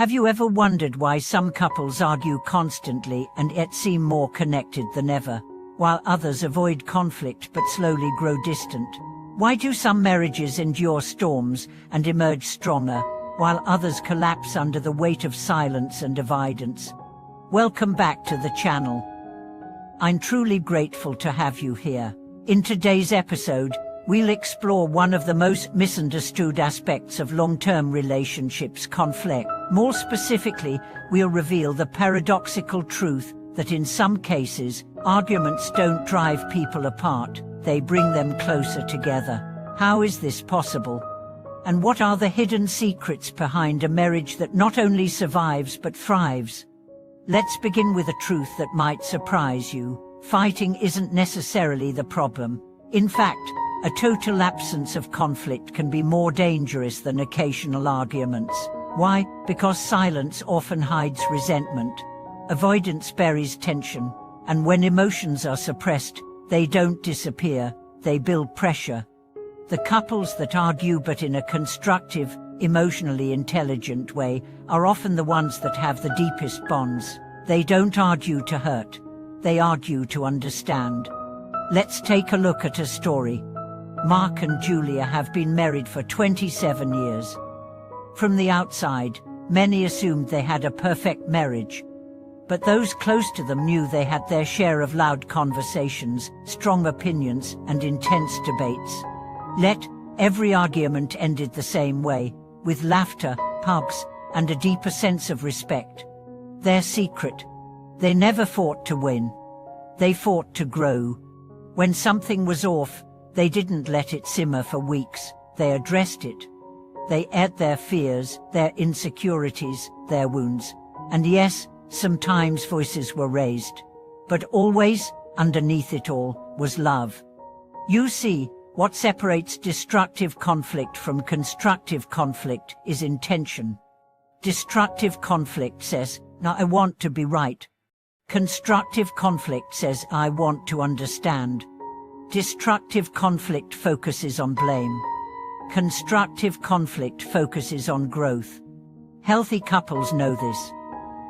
Have you ever wondered why some couples argue constantly and yet seem more connected than ever, while others avoid conflict but slowly grow distant? Why do some marriages endure storms and emerge stronger, while others collapse under the weight of silence and avoidance? Welcome back to the channel. I'm truly grateful to have you here. In today's episode, we'll explore one of the most misunderstood aspects of long-term relationships: conflict. More specifically, we'll reveal the paradoxical truth that in some cases, arguments don't drive people apart, they bring them closer together. How is this possible? And what are the hidden secrets behind a marriage that not only survives but thrives? Let's begin with a truth that might surprise you. Fighting isn't necessarily the problem. In fact, a total absence of conflict can be more dangerous than occasional arguments. Why? Because silence often hides resentment. Avoidance buries tension. And when emotions are suppressed, they don't disappear, they build pressure. The couples that argue but in a constructive, emotionally intelligent way are often the ones that have the deepest bonds. They don't argue to hurt. They argue to understand. Let's take a look at a story. Mark and Julia have been married for 27 years. From the outside, many assumed they had a perfect marriage. But those close to them knew they had their share of loud conversations, strong opinions, and intense debates. Yet, every argument ended the same way, with laughter, hugs, and a deeper sense of respect. Their secret: they never fought to win. They fought to grow. When something was off, they didn't let it simmer for weeks, they addressed it. They aired their fears, their insecurities, their wounds. And yes, sometimes voices were raised. But always, underneath it all, was love. You see, what separates destructive conflict from constructive conflict is intention. Destructive conflict says, "Now I want to be right." Constructive conflict says, "I want to understand." Destructive conflict focuses on blame. Constructive conflict focuses on growth. Healthy couples know this.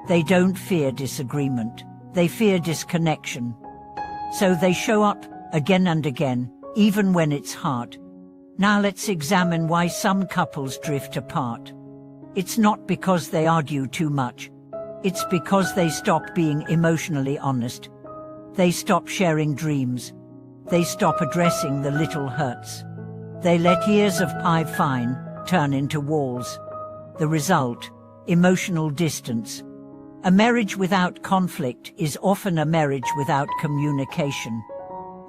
They don't fear disagreement. They fear disconnection. So they show up again and again, even when it's hard. Now let's examine why some couples drift apart. It's not because they argue too much. It's because they stop being emotionally honest. They stop sharing dreams. They stop addressing the little hurts. They let years of fine turn into walls. The result: emotional distance. A marriage without conflict is often a marriage without communication.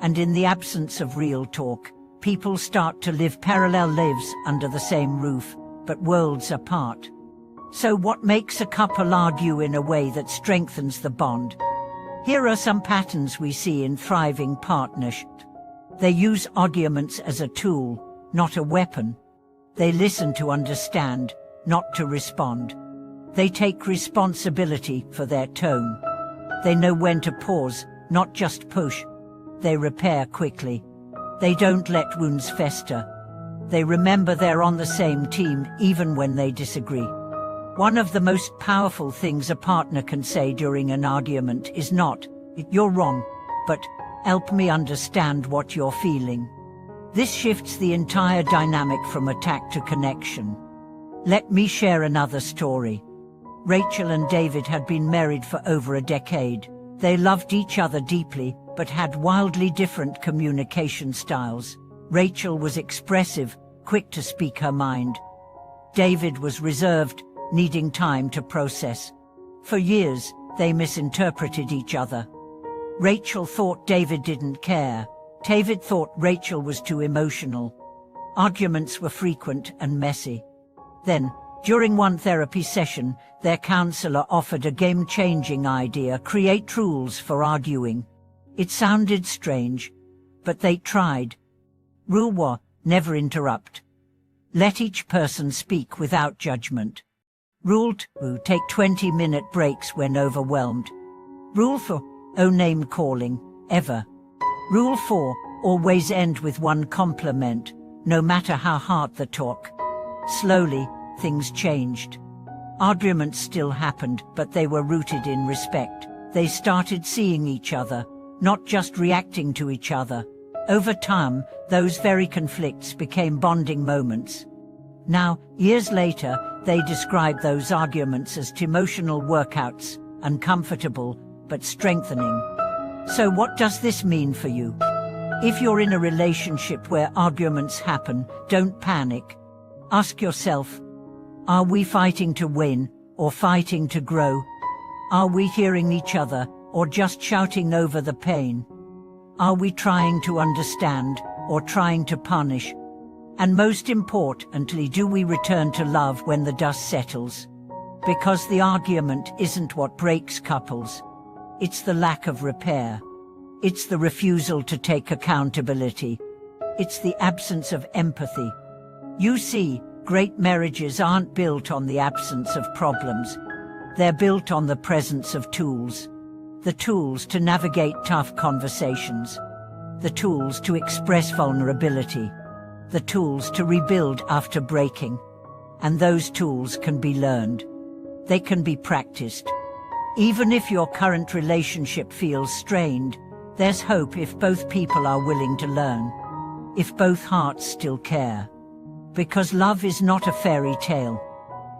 And in the absence of real talk, people start to live parallel lives under the same roof, but worlds apart. So what makes a couple argue in a way that strengthens the bond? Here are some patterns we see in thriving partnerships. They use arguments as a tool, not a weapon. They listen to understand, not to respond. They take responsibility for their tone. They know when to pause, not just push. They repair quickly. They don't let wounds fester. They remember they're on the same team even when they disagree. One of the most powerful things a partner can say during an argument is not, "You're wrong," but, "Help me understand what you're feeling." This shifts the entire dynamic from attack to connection. Let me share another story. Rachel and David had been married for over a decade. They loved each other deeply, but had wildly different communication styles. Rachel was expressive, quick to speak her mind. David was reserved, needing time to process. For years, they misinterpreted each other. Rachel thought David didn't care. David thought Rachel was too emotional. Arguments were frequent and messy. Then, during one therapy session, their counselor offered a game-changing idea: create rules for arguing. It sounded strange, but they tried. Rule 1: never interrupt. Let each person speak without judgment. Rule 2: take 20-minute breaks when overwhelmed. Rule 4: no name calling, ever. Rule 4: always end with one compliment, no matter how hard the talk. Slowly, things changed. Arguments still happened, but they were rooted in respect. They started seeing each other, not just reacting to each other. Over time, those very conflicts became bonding moments. Now, years later, they describe those arguments as emotional workouts, uncomfortable, but strengthening. So what does this mean for you? If you're in a relationship where arguments happen, don't panic. Ask yourself, are we fighting to win or fighting to grow? Are we hearing each other or just shouting over the pain? Are we trying to understand or trying to punish? And most importantly, do we return to love when the dust settles? Because the argument isn't what breaks couples. It's the lack of repair. It's the refusal to take accountability. It's the absence of empathy. You see, great marriages aren't built on the absence of problems. They're built on the presence of tools. The tools to navigate tough conversations. The tools to express vulnerability. The tools to rebuild after breaking. And those tools can be learned. They can be practiced. Even if your current relationship feels strained, there's hope if both people are willing to learn. If both hearts still care. Because love is not a fairy tale.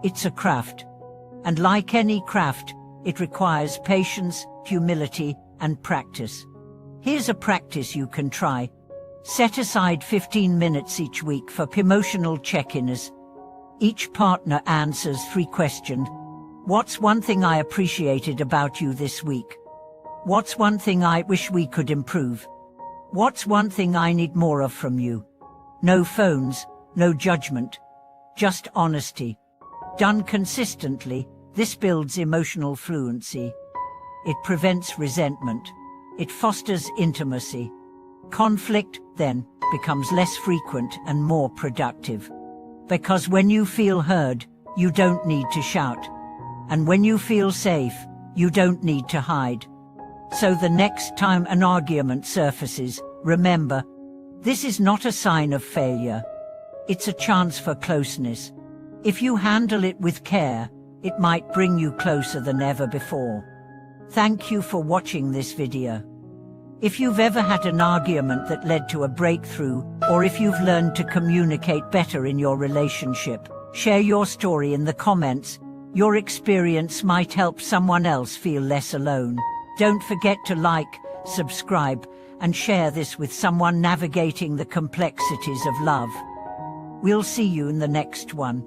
It's a craft. And like any craft, it requires patience, humility, and practice. Here's a practice you can try. Set aside 15 minutes each week for emotional check-ins. Each partner answers 3 questions. What's one thing I appreciated about you this week? What's one thing I wish we could improve? What's one thing I need more of from you? No phones, no judgment. Just honesty. Done consistently, this builds emotional fluency. It prevents resentment. It fosters intimacy. Conflict, then, becomes less frequent and more productive. Because when you feel heard, you don't need to shout. And when you feel safe, you don't need to hide. So the next time an argument surfaces, remember, this is not a sign of failure. It's a chance for closeness. If you handle it with care, it might bring you closer than ever before. Thank you for watching this video. If you've ever had an argument that led to a breakthrough, or if you've learned to communicate better in your relationship, share your story in the comments. Your experience might help someone else feel less alone. Don't forget to like, subscribe, and share this with someone navigating the complexities of love. We'll see you in the next one.